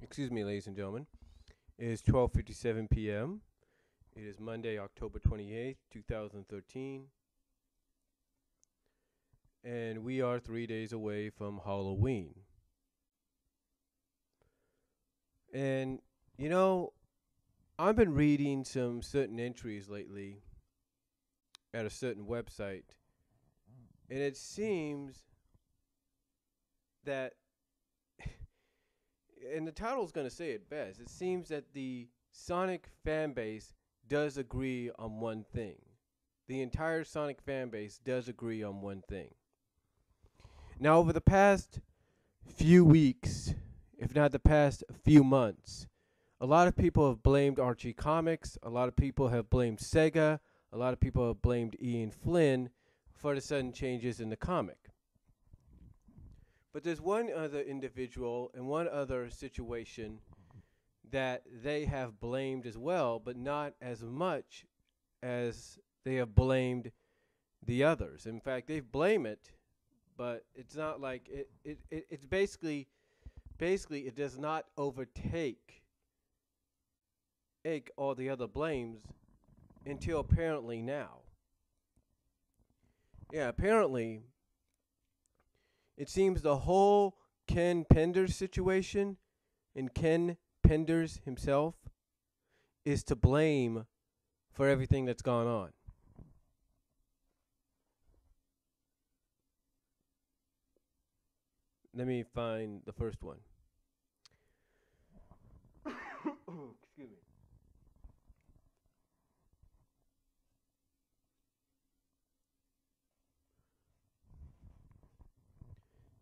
Excuse me, ladies and gentlemen. It is 12:57 p.m. It is Monday, October 28th, 2013, and we are 3 days away from Halloween. And you know, I've been reading some certain entries lately at a certain website, and it seems that and the title is going to say it best. It seems that the Sonic fan base does agree on one thing. The entire Sonic fan base does agree on one thing. Now, over the past few weeks, if not the past few months, a lot of people have blamed Archie Comics. A lot of people have blamed Sega. A lot of people have blamed Ian Flynn for the sudden changes in the comic. But there's one other individual and one other situation that they have blamed as well, but not as much as they have blamed the others. In fact, they blame it, but it's not like it's basically it does not overtake all the other blames until apparently now. Yeah, apparently it seems the whole Ken Penders situation and Ken Penders himself is to blame for everything that's gone on. Let me find the first one. Excuse me.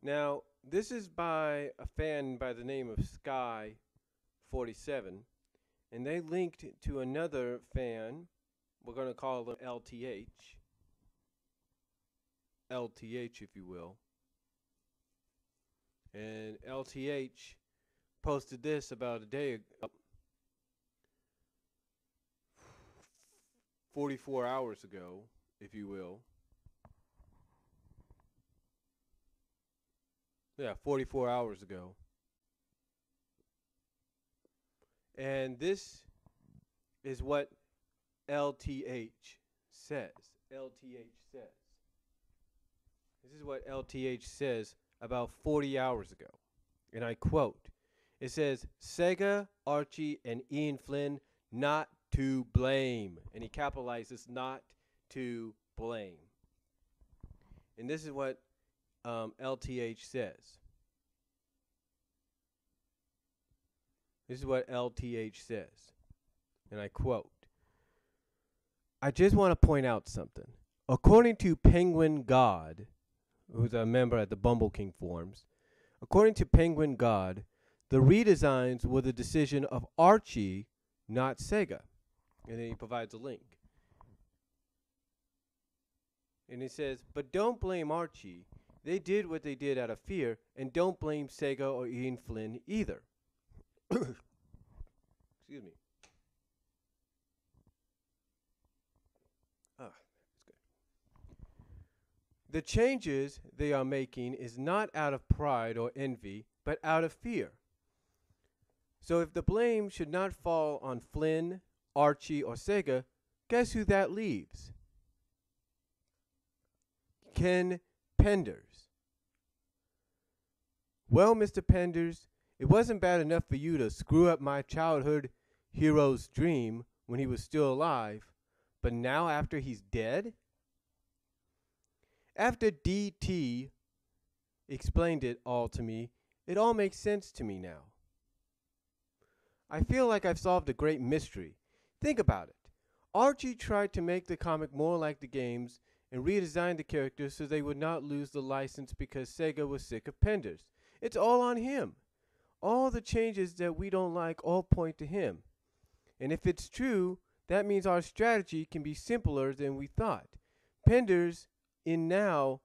Now, this is by a fan by the name of Sky47, and they linked to another fan. We're going to call them LTH. LTH, if you will. And LTH posted this about a day ago, 44 hours ago, if you will. Yeah, 44 hours ago. And this is what LTH says. LTH says. This is what LTH says about 40 hours ago. And I quote, it says, Sega, Archie, and Ian Flynn not to blame. And he capitalizes not to blame. And this is what LTH says. This is what LTH says. And I quote, I just want to point out something. According to Penguin God, who's a member at the Bumble King forums, according to Penguin God, the redesigns were the decision of Archie, not Sega. And then he provides a link. And he says, but don't blame Archie. They did what they did out of fear, and don't blame Sega or Ian Flynn either. Excuse me. That's good. The changes they are making is not out of pride or envy, but out of fear. So if the blame should not fall on Flynn, Archie, or Sega, guess who that leaves? Ken Penders. Well, Mr. Penders, it wasn't bad enough for you to screw up my childhood hero's dream when he was still alive, but now after he's dead? After DT explained it all to me, it all makes sense to me now. I feel like I've solved a great mystery. Think about it. Archie tried to make the comic more like the games and redesigned the characters so they would not lose the license because Sega was sick of Penders. It's all on him. All the changes that we don't like all point to him. And if it's true, that means our strategy can be simpler than we thought. Penders is now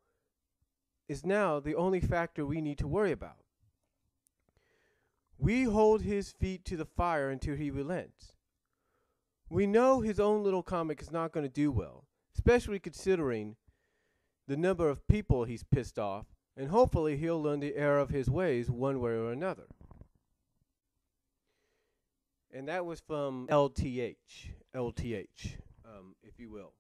the only factor we need to worry about. We hold his feet to the fire until he relents. We know his own little comic is not going to do well, especially considering the number of people he's pissed off, And hopefully he'll learn the error of his ways one way or another. And that was from LTH, if you will.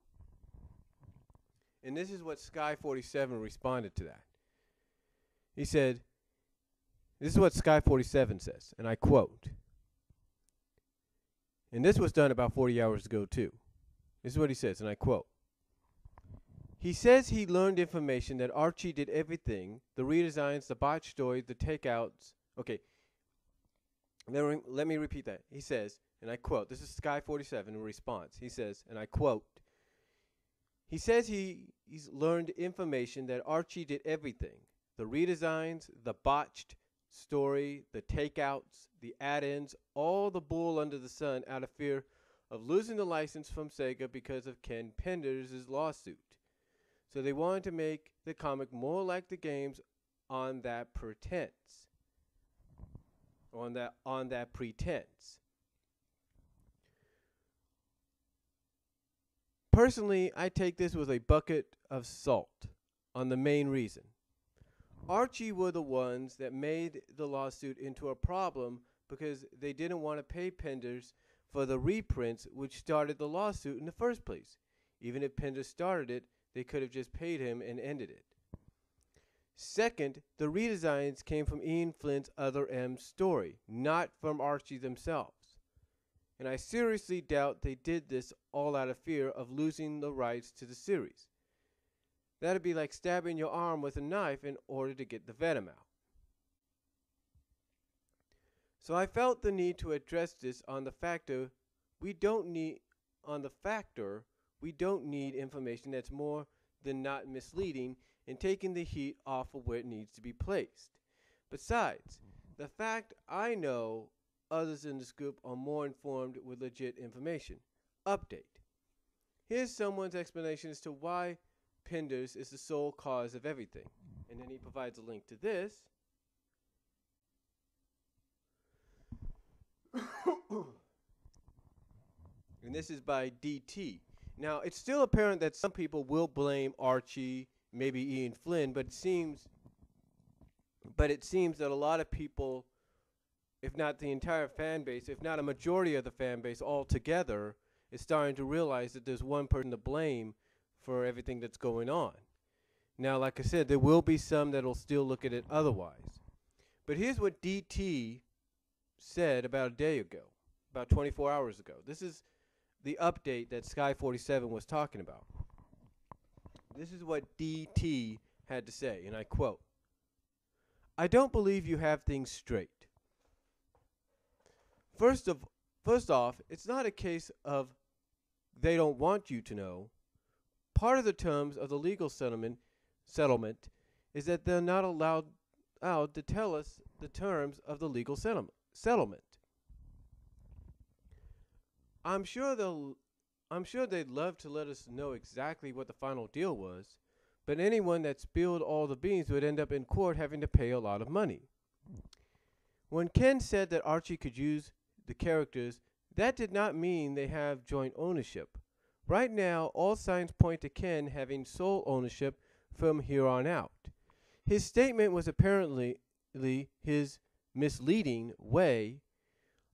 And this is what Sky47 responded to that. He said, this is what Sky47 says, and I quote, and this was done about 40 hours ago too. This is what he says, and I quote, he says he learned information that Archie did everything, the redesigns, the botched story, the takeouts. Okay, let me repeat that. He says, and I quote, this is Sky47 in response. He says, and I quote, he says he's learned information that Archie did everything, the redesigns, the botched story, the takeouts, the add-ins, all the bull under the sun out of fear of losing the license from Sega because of Ken Penders' lawsuit. So they wanted to make the comic more like the games on that pretense. On that pretense. Personally, I take this with a bucket of salt on the main reason. Archie were the ones that made the lawsuit into a problem because they didn't want to pay Penders for the reprints which started the lawsuit in the first place. Even if Penders started it, they could have just paid him and ended it. Second, the redesigns came from Ian Flint's Other M story, not from Archie themselves. And I seriously doubt they did this all out of fear of losing the rights to the series. That'd be like stabbing your arm with a knife in order to get the venom out. So I felt the need to address this on the factor we don't need information that's more than not misleading and taking the heat off of where it needs to be placed. Besides, the fact I know others in the scoop are more informed with legit information. Update. Here's someone's explanation as to why Penders is the sole cause of everything. And then he provides a link to this. And this is by DT. Now, it's still apparent that some people will blame Archie, maybe Ian Flynn, but it seems that a lot of people, if not the entire fan base, if not a majority of the fan base altogether, is starting to realize that there's one person to blame for everything that's going on. Now, like I said, there will be some that will still look at it otherwise. But here's what DT said about a day ago, about 24 hours ago. This is the update that Sky47 was talking about. This is what DT had to say, and I quote, I don't believe you have things straight. First off, it's not a case of they don't want you to know. Part of the terms of the legal settlement is that they're not allowed to tell us the terms of the legal settlement. I'm sure they'd love to let us know exactly what the final deal was, but anyone that spilled all the beans would end up in court having to pay a lot of money. When Ken said that Archie could use the characters, that did not mean they have joint ownership. Right now, all signs point to Ken having sole ownership from here on out. His statement was apparently his misleading way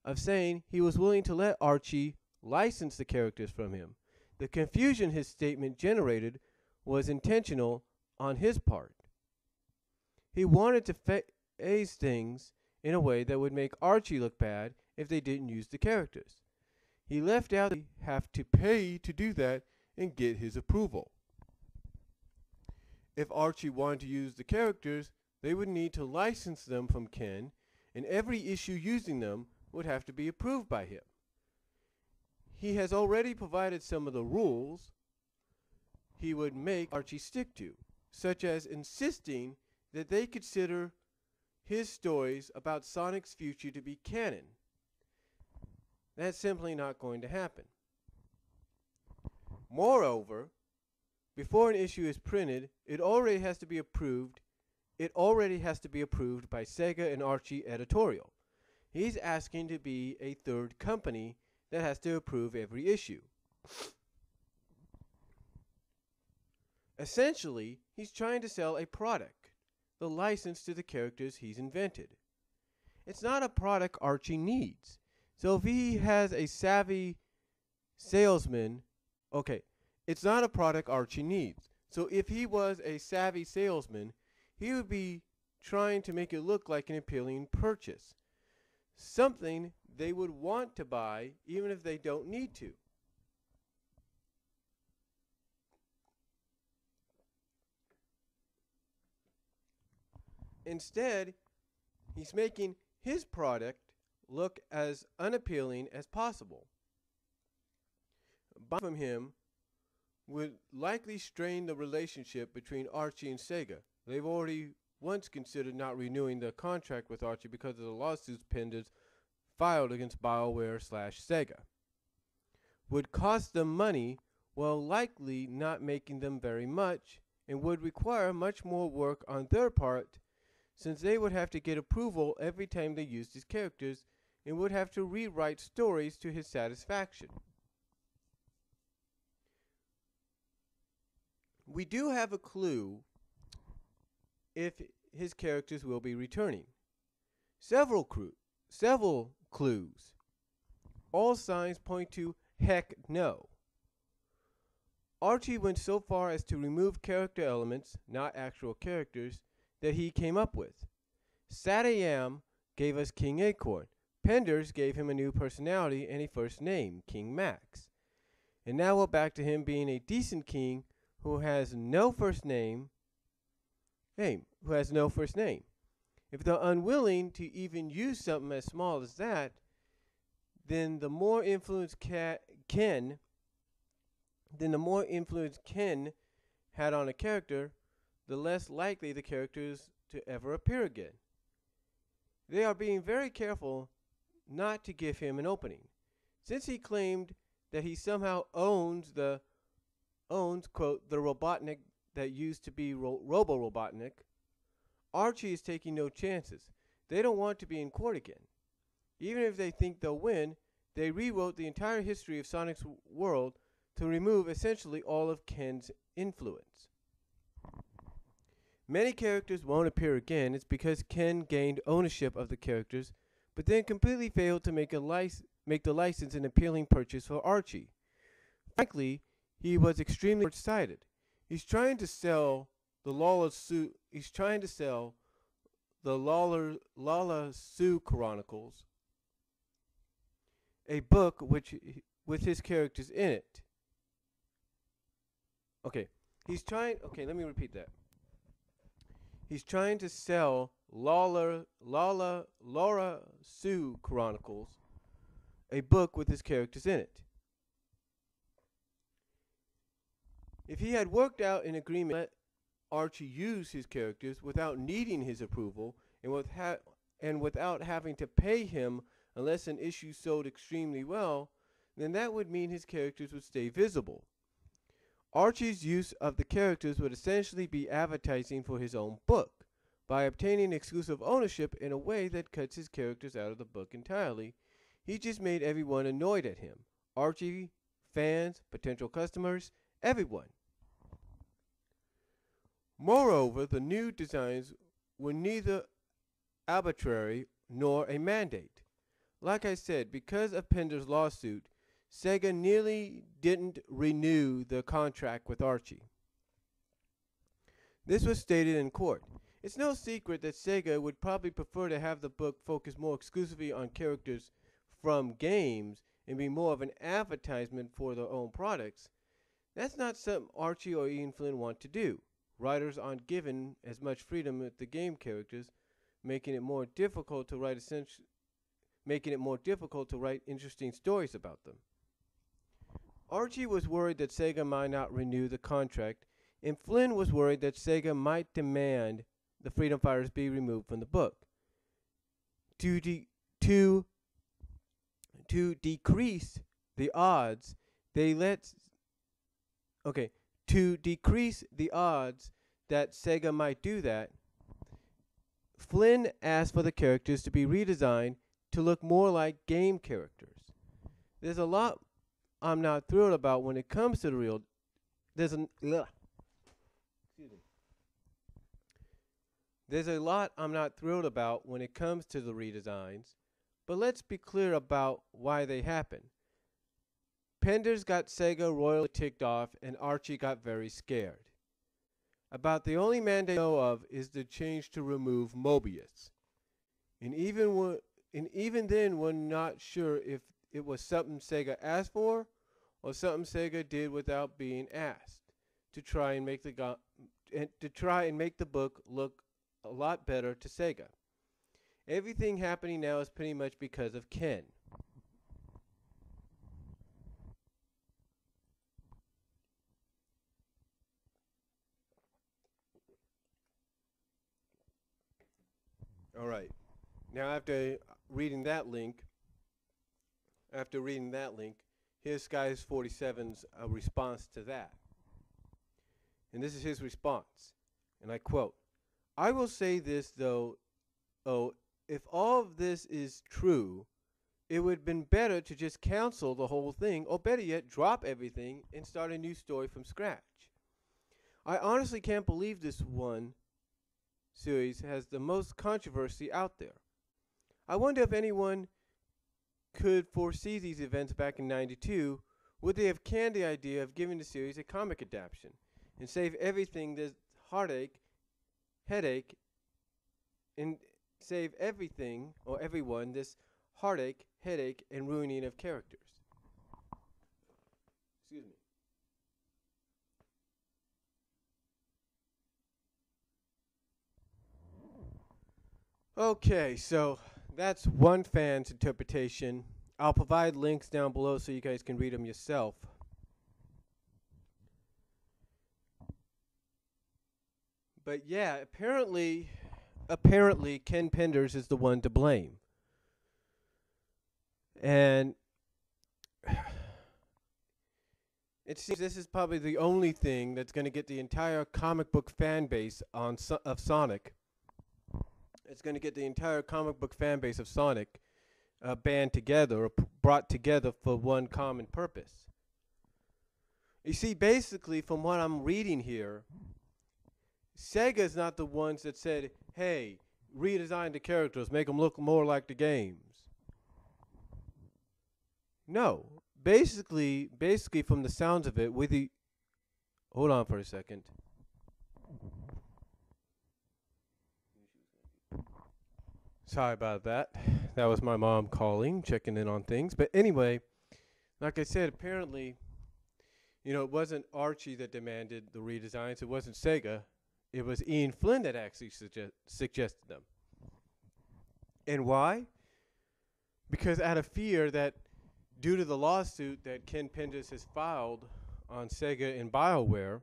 of saying he was willing to let Archie license the characters from him. The confusion his statement generated was intentional on his part. He wanted to phrase things in a way that would make Archie look bad if they didn't use the characters. He left out they have to pay to do that and get his approval. If Archie wanted to use the characters, they would need to license them from Ken, and every issue using them would have to be approved by him. He has already provided some of the rules he would make Archie stick to, such as insisting that they consider his stories about Sonic's future to be canon. That's simply not going to happen. Moreover, before an issue is printed, it already has to be approved by Sega and Archie Editorial. He's asking to be a third company that has to approve every issue. Essentially, he's trying to sell a product, the license to the characters he's invented. It's not a product Archie needs. So if he has a savvy salesman, okay, it's not a product Archie needs. So if he was a savvy salesman, he would be trying to make it look like an appealing purchase, something they would want to buy even if they don't need to. Instead, he's making his product look as unappealing as possible. Buying from him would likely strain the relationship between Archie and Sega. They've already once considered not renewing the contract with Archie because of the lawsuits Penders filed against BioWare/Sega. Would cost them money while likely not making them very much, and would require much more work on their part, since they would have to get approval every time they used his characters and would have to rewrite stories to his satisfaction. We do have a clue if his characters will be returning. Several clues. All signs point to heck no. Archie went so far as to remove character elements, not actual characters, that he came up with. Satayam gave us King Acorn. Penders gave him a new personality and a first name, King Max. And now we're back to him being a decent king who has no first name. If they're unwilling to even use something as small as that, then the more influence Ken had on a character, the less likely the character is to ever appear again. They are being very careful not to give him an opening, since he claimed that he somehow owns quote, the Robotnik that used to be Robo-Robotnik. Archie is taking no chances. They don't want to be in court again. Even if they think they'll win, they rewrote the entire history of Sonic's world to remove essentially all of Ken's influence. Many characters won't appear again. It's because Ken gained ownership of the characters, but then completely failed to make the license an appealing purchase for Archie. Frankly, he was extremely short-sighted. He's trying to sell the Lala Sue Chronicles, a book with his characters in it. Let me repeat that. He's trying to sell Laura Sue Chronicles, a book with his characters in it. If he had worked out an agreement to let Archie use his characters without needing his approval and without having to pay him unless an issue sold extremely well, then that would mean his characters would stay visible. Archie's use of the characters would essentially be advertising for his own book by obtaining exclusive ownership in a way that cuts his characters out of the book entirely. He just made everyone annoyed at him. Archie, fans, potential customers, everyone. Moreover, the new designs were neither arbitrary nor a mandate. Like I said, because of Penders' lawsuit, Sega nearly didn't renew the contract with Archie. This was stated in court. It's no secret that Sega would probably prefer to have the book focus more exclusively on characters from games and be more of an advertisement for their own products. That's not something Archie or Ian Flynn want to do. Writers aren't given as much freedom with the game characters, making it more difficult to write interesting stories about them. Archie was worried that Sega might not renew the contract, and Flynn was worried that Sega might demand the Freedom Fighters be removed from the book. To decrease the odds, to decrease the odds that Sega might do that, Flynn asked for the characters to be redesigned to look more like game characters. There's a lot I'm not thrilled about when it comes to the real. There's a lot I'm not thrilled about when it comes to the redesigns, but let's be clear about why they happen. Penders got Sega royally ticked off, and Archie got very scared. About the only man they know of is the change to remove Mobius. And even then, we're not sure if it was something Sega asked for or something Sega did without being asked to try and make the book look a lot better to Sega. Everything happening now is pretty much because of Ken. All right. Now after reading that link, here's Skies 47's response to that. And this is his response. And I quote, "I will say this though, if all of this is true, it would have been better to just cancel the whole thing, or better yet, drop everything and start a new story from scratch. I honestly can't believe this one series has the most controversy out there. I wonder if anyone could foresee these events back in '92. Would they have canned the idea of giving the series a comic adaptation and save everything this headache, and save everything or everyone this heartache, headache, and ruining of characters?" Excuse me. Okay, so that's one fan's interpretation. I'll provide links down below so you guys can read them yourself. But yeah, apparently Ken Penders is the one to blame. And it seems this is probably the only thing that's going to get the entire comic book fan base of Sonic. It's going to get the entire comic book fan base of Sonic band together or brought together for one common purpose. You see, basically, from what I'm reading here, Sega's not the ones that said, "Hey, redesign the characters, make them look more like the games." No, basically, from the sounds of it, hold on for a second. Sorry about that. That was my mom calling, checking in on things. But anyway, like I said, apparently, it wasn't Archie that demanded the redesigns. It wasn't Sega. It was Ian Flynn that actually suggested them. And why? Because out of fear that due to the lawsuit that Ken Penders has filed on Sega and BioWare,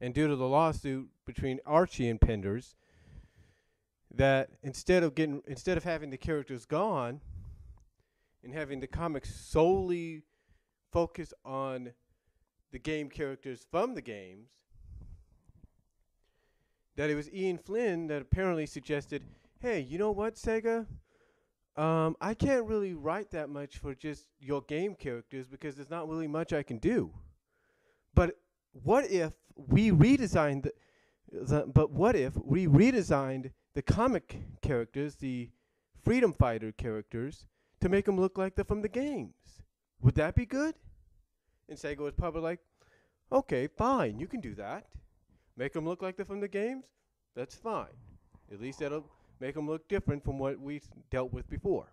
and due to the lawsuit between Archie and Penders, that instead of having the characters gone and having the comics solely focus on the game characters from the games, that it was Ian Flynn that apparently suggested, "Hey, you know what, Sega? I can't really write that much for just your game characters because there's not really much I can do. But what if we redesigned the comic characters, the Freedom Fighter characters, to make them look like they're from the games? Would that be good?" And Sega was probably like, "Okay, fine, you can do that. Make them look like they're from the games? That's fine. At least that'll make them look different from what we dealt with before."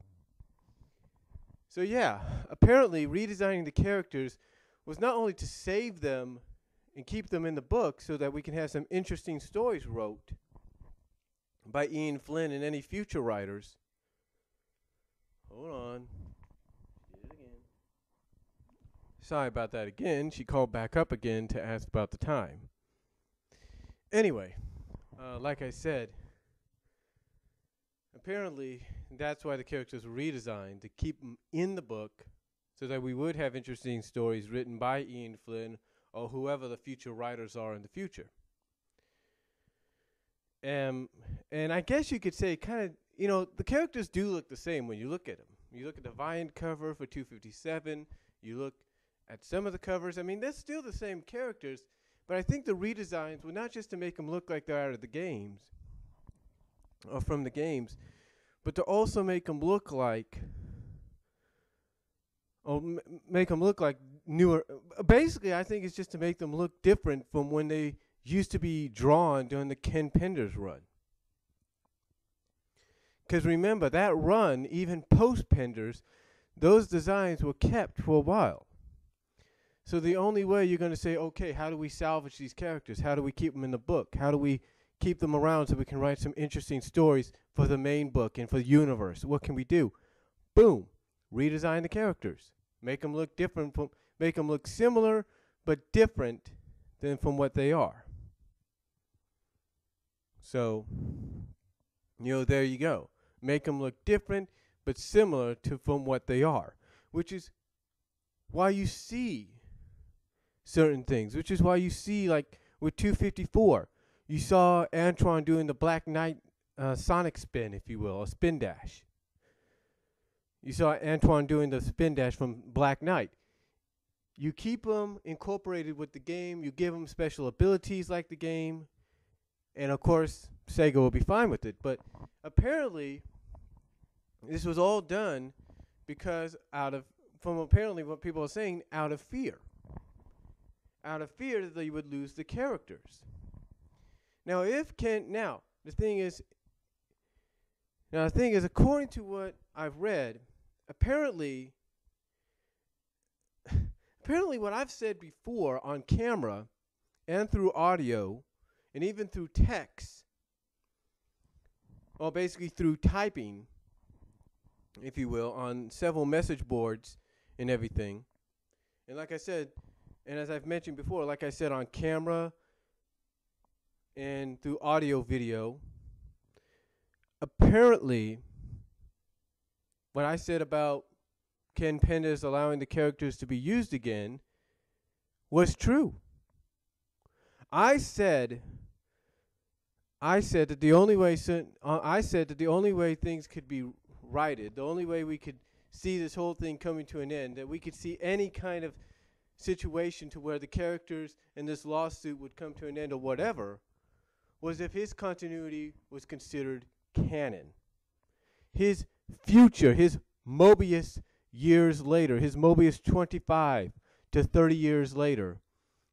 So yeah, apparently redesigning the characters was not only to save them and keep them in the book so that we can have some interesting stories wrote by Ian Flynn and any future writers. Hold on. Did it again. Sorry about that again. She called back up again to ask about the time. Anyway, like I said, apparently that's why the characters were redesigned, to keep them in the book so that we would have interesting stories written by Ian Flynn or whoever the future writers are in the future. And I guess you could say the characters do look the same when you look at them. You look at the Viant cover for 257, you look at some of the covers. I mean, they're still the same characters, but I think the redesigns were not just to make them look like they're out of the games, or from the games, but to also make them look like, or make them look like newer. Basically, I think it's just to make them look different from when they used to be drawn during the Ken Penders run. Because remember, that run, even post Penders, those designs were kept for a while. So the only way you're going to say, okay, how do we salvage these characters? How do we keep them in the book? How do we keep them around so we can write some interesting stories for the main book and for the universe? What can we do? Boom. Redesign the characters. Make them look different. Make them look similar but different than from what they are. So, there you go. Make them look different but similar to from what they are, which is why you see certain things, which is why you see, like with 254, you saw Antron doing the Black Knight Sonic spin, if you will, a spin dash. You saw Antron doing the spin dash from Black Knight. You keep them incorporated with the game, you give them special abilities like the game, and of course, Sega will be fine with it. But apparently, this was all done because from apparently what people are saying, out of fear. Out of fear that they would lose the characters. Now, the thing is, according to what I've read, apparently what I've said before on camera and through audio and even through text, or basically through typing, if you will, on several message boards and everything. And like I said, and as I've mentioned before, like I said, on camera and through audio video, apparently what I said about Ken Penders allowing the characters to be used again was true. I said that the only way things could be righted, the only way we could see this whole thing coming to an end, that we could see any kind of situation to where the characters in this lawsuit would come to an end or whatever, was if his continuity was considered canon. His future, his Mobius years later, his Mobius 25 to 30 years later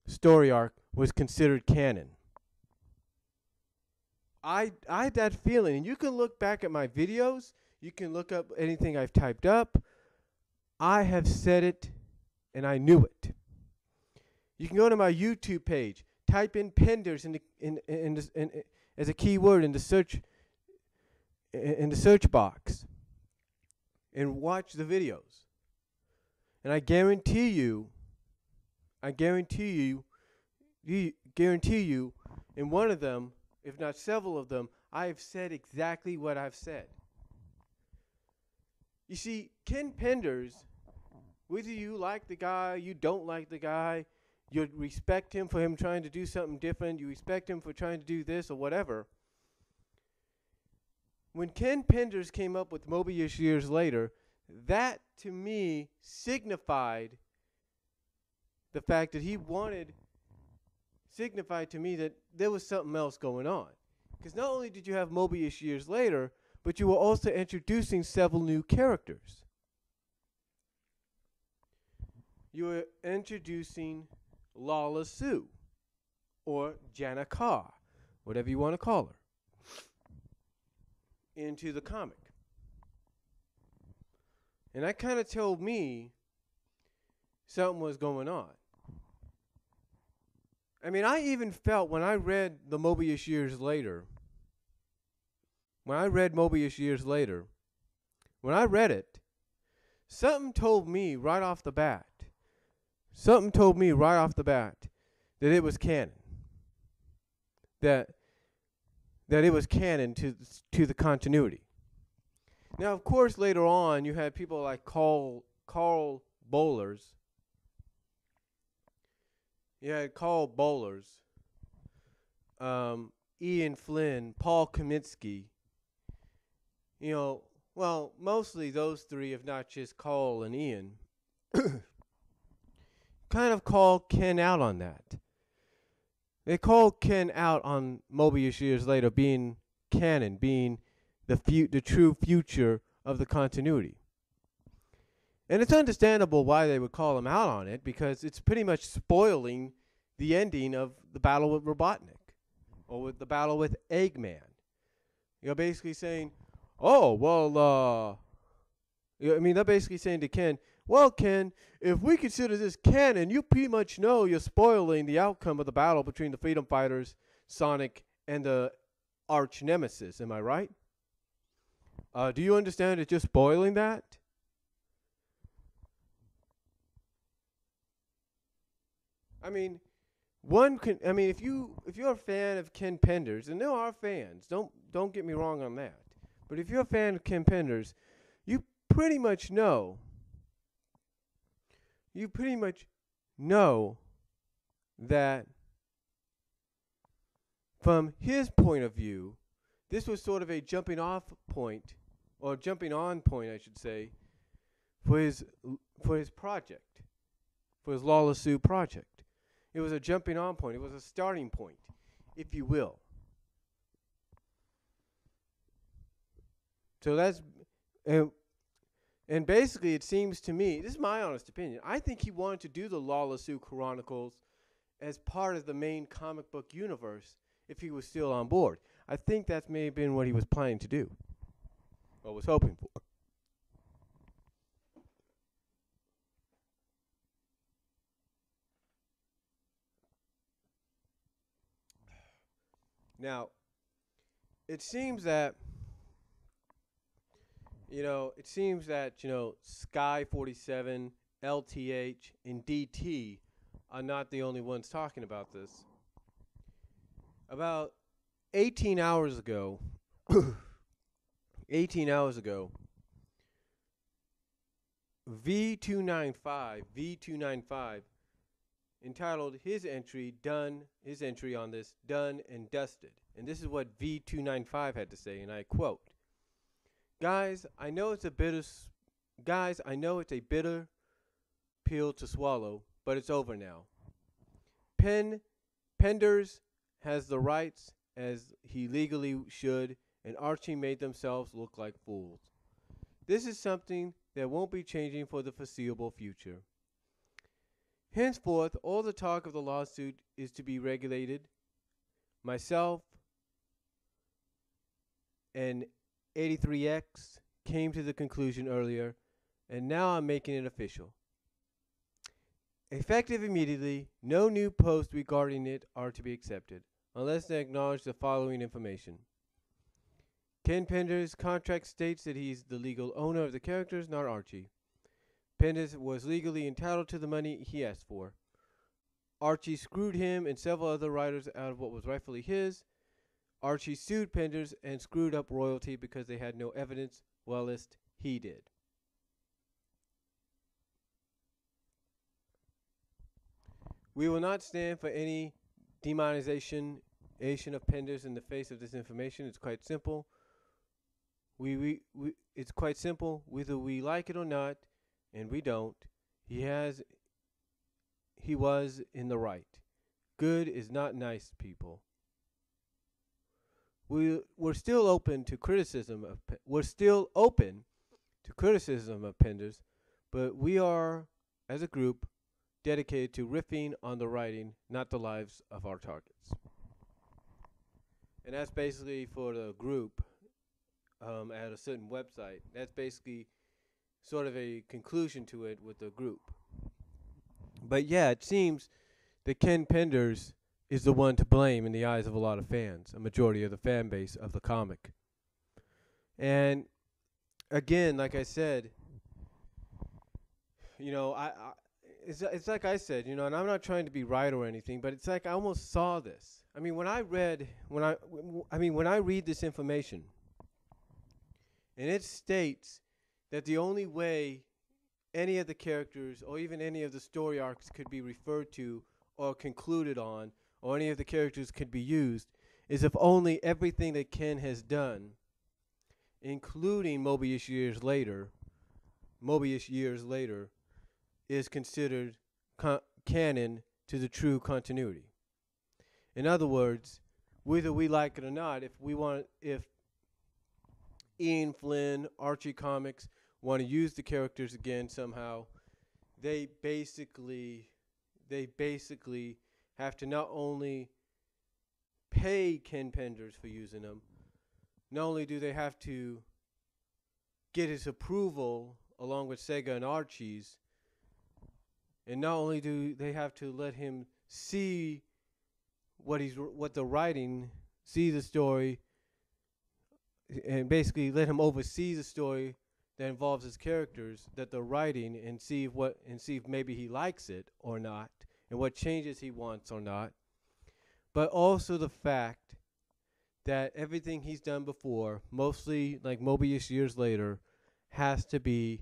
story arc was considered canon. I had that feeling, and you can look back at my videos, you can look up anything I've typed up. I have said it, and I knew it. You can go to my YouTube page, type in Penders as a keyword in the search box, and watch the videos. And I guarantee you, in one of them, if not several of them, I have said exactly what I've said. You see, Ken Penders, whether you like the guy, you don't like the guy, you respect him for him trying to do something different, you respect him for trying to do this or whatever. When Ken Penders came up with Mobius years later, that to me signified the fact that signified to me that there was something else going on. Because not only did you have Mobius years later, but you were also introducing several new characters. You were introducing Lala Sue, or Jana Carr, whatever you want to call her, into the comic. And that kind of told me something was going on. I mean, I even felt when I read the Mobius years later, when I read it, something told me right off the bat that it was canon. That it was canon to the continuity. Now, of course, later on, you had people like Carl Bollers. You had Carl Bollers, Ian Flynn, Paul Kaminsky. Well, mostly those three, if not just Carl and Ian, kind of called Ken out on that. They called Ken out on Mobius years later being canon being the true future of the continuity. And it's understandable why they would call him out on it, because it's pretty much spoiling the ending of the battle with Robotnik, or with the battle with Eggman. You're basically saying, oh, well, I mean, they're basically saying to Ken, well, Ken, if we consider this canon, you pretty much know you're spoiling the outcome of the battle between the Freedom Fighters, Sonic, and the arch nemesis. Am I right? Do you understand it's just spoiling that? I mean, if you're a fan of Ken Penders, and there are fans, don't get me wrong on that, but if you're a fan of Ken Penders, you pretty much know that from his point of view, this was sort of a jumping on point, I should say, for his project, for his Lawless Sue project. It was a jumping on point. It was a starting point, if you will. So that's, and basically it seems to me, this is my honest opinion, I think he wanted to do the Lawless Sue Chronicles as part of the main comic book universe if he was still on board. I think that may have been what he was planning to do, or was hoping for. Now, it seems that, Sky 47, LTH, and DT are not the only ones talking about this. About 18 hours ago, V295 entitled his entry on this, Done and Dusted. And this is what V295 had to say, and I quote, Guys, I know it's a bitter pill to swallow, but it's over now. Penders has the rights as he legally should, and Archie made themselves look like fools. This is something that won't be changing for the foreseeable future. Henceforth, all the talk of the lawsuit is to be regulated. Myself and 83X came to the conclusion earlier, and now I'm making it official. Effective immediately, no new posts regarding it are to be accepted, unless they acknowledge the following information. Ken Penders' contract states that he's the legal owner of the characters, not Archie. Penders was legally entitled to the money he asked for. Archie screwed him and several other writers out of what was rightfully his. Archie sued Penders and screwed up royalty because they had no evidence, whilst he did. We will not stand for any demonization of Penders in the face of this information. It's quite simple. It's quite simple. Whether we like it or not, and we don't, he was in the right. Good is not nice, people. We're still open to criticism of Penders, but we are, as a group, dedicated to riffing on the writing, not the lives of our targets. And that's basically for the group at a certain website. That's basically sort of a conclusion to it with the group. But yeah, it seems that Ken Penders is the one to blame in the eyes of a lot of fans, a majority of the fan base of the comic. And again, like I said, it's like I said, and I'm not trying to be right or anything, but it's like I almost saw this. I mean, when I read this information, and it states that the only way any of the characters or even any of the story arcs could be referred to or concluded on, or any of the characters could be used, is if only everything that Ken has done, including Mobius years later, is considered canon to the true continuity. In other words, whether we like it or not, if Ian Flynn, Archie Comics want to use the characters again somehow, they basically have to not only pay Ken Penders for using them, not only do they have to get his approval along with Sega and Archie's, and not only do they have to let him see what the writing, see the story, and basically let him oversee the story that involves his characters that they're writing, and see if maybe he likes it or not, and what changes he wants or not. But also the fact that everything he's done before, mostly like Mobius years later, has to be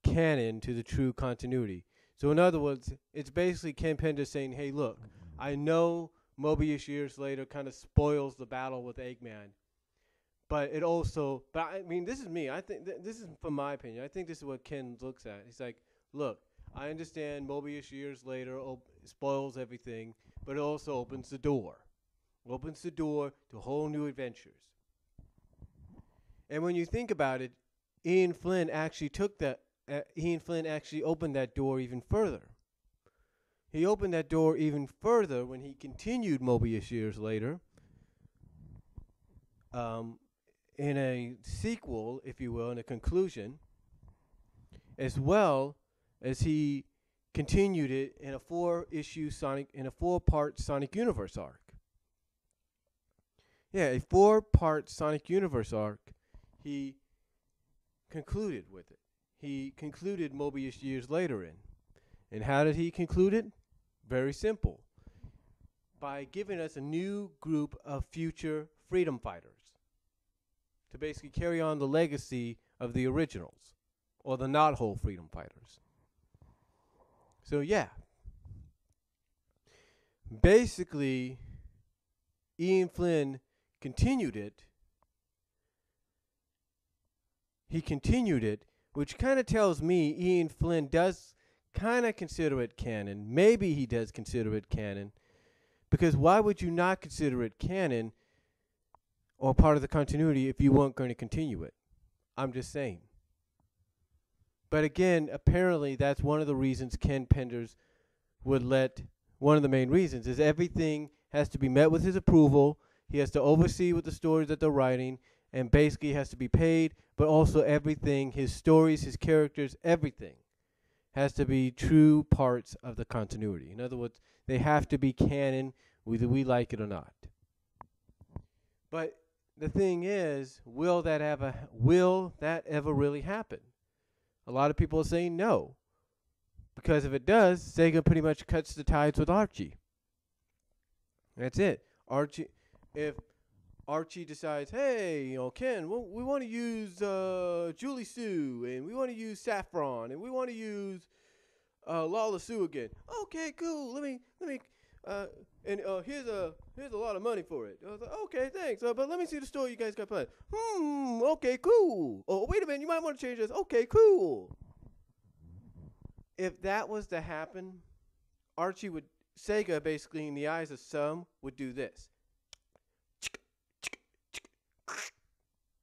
canon to the true continuity. So in other words, it's basically Ken Penders saying, hey, look, I know Mobius years later kind of spoils the battle with Eggman, but I mean, this is me. I think this is from my opinion. I think this is what Ken looks at. He's like, look, I understand Mobius years later spoils everything, but it also opens the door. Opens the door to whole new adventures. And when you think about it, Ian Flynn actually opened that door even further. He opened that door even further when he continued Mobius years later, in a sequel, if you will, in a conclusion, as well as he continued it in a four-part Sonic Universe arc. Yeah, a 4-part Sonic Universe arc. He concluded with it. He concluded Mobius years later in. And how did he conclude it? Very simple. By giving us a new group of future freedom fighters to basically carry on the legacy of the originals, or the not-whole freedom fighters. So yeah, basically Ian Flynn continued it. He continued it, which kind of tells me Ian Flynn does kind of consider it canon. Maybe he does consider it canon, because why would you not consider it canon or part of the continuity if you weren't going to continue it? I'm just saying. But again, apparently that's one of the reasons Ken Penders would one of the main reasons is everything has to be met with his approval. He has to oversee with the stories that they're writing, and basically has to be paid, but also everything, his stories, his characters, everything has to be true parts of the continuity. In other words, they have to be canon, whether we like it or not. But the thing is, will that ever really happen? A lot of people are saying no, because if it does, Sega pretty much cuts the ties with Archie. That's it. If Archie decides, hey, Ken, we want to use Julie Sue, and we want to use Saffron, and we want to use Lala Sue again. Okay, cool. Let me. Here's a lot of money for it. I was like, okay, thanks. But let me see the story you guys got planned. Okay, cool. Oh, wait a minute, you might want to change this. Okay, cool. If that was to happen, Sega basically, in the eyes of some, would do this.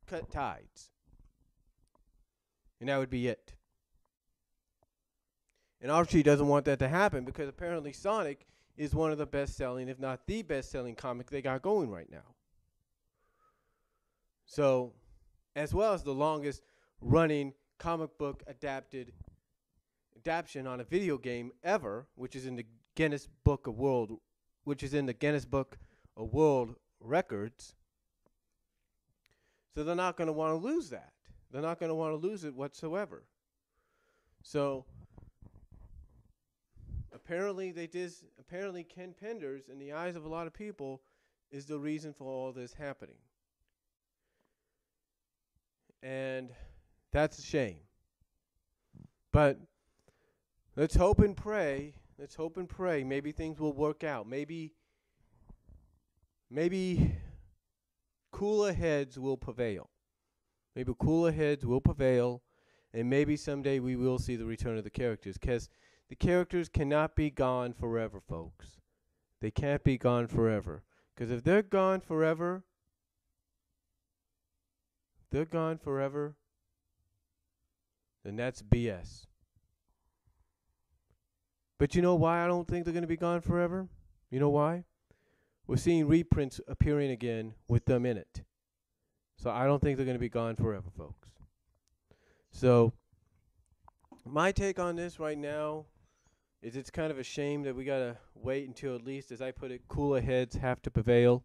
Cut ties. And that would be it. And Archie doesn't want that to happen, because apparently Sonic is one of the best-selling, if not the best-selling comic they got going right now. So, as well as the longest-running comic book adaptation on a video game ever, which is in the Guinness Book of World Records. So they're not going to want to lose that. They're not going to want to lose it whatsoever. So apparently Ken Penders, in the eyes of a lot of people, is the reason for all this happening. And that's a shame. But let's hope and pray. Maybe things will work out. Maybe cooler heads will prevail. And maybe someday we will see the return of the characters, because the characters cannot be gone forever, folks. They can't be gone forever. Because if they're gone forever, then that's BS. But you know why I don't think they're going to be gone forever? You know why? We're seeing reprints appearing again with them in it. So I don't think they're going to be gone forever, folks. So my take on this right now is it's kind of a shame that we got to wait until, at least, as I put it, cooler heads have to prevail.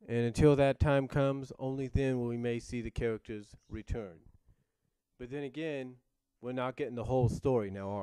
And until that time comes, only then will we may see the characters return. But then again, we're not getting the whole story now, are we?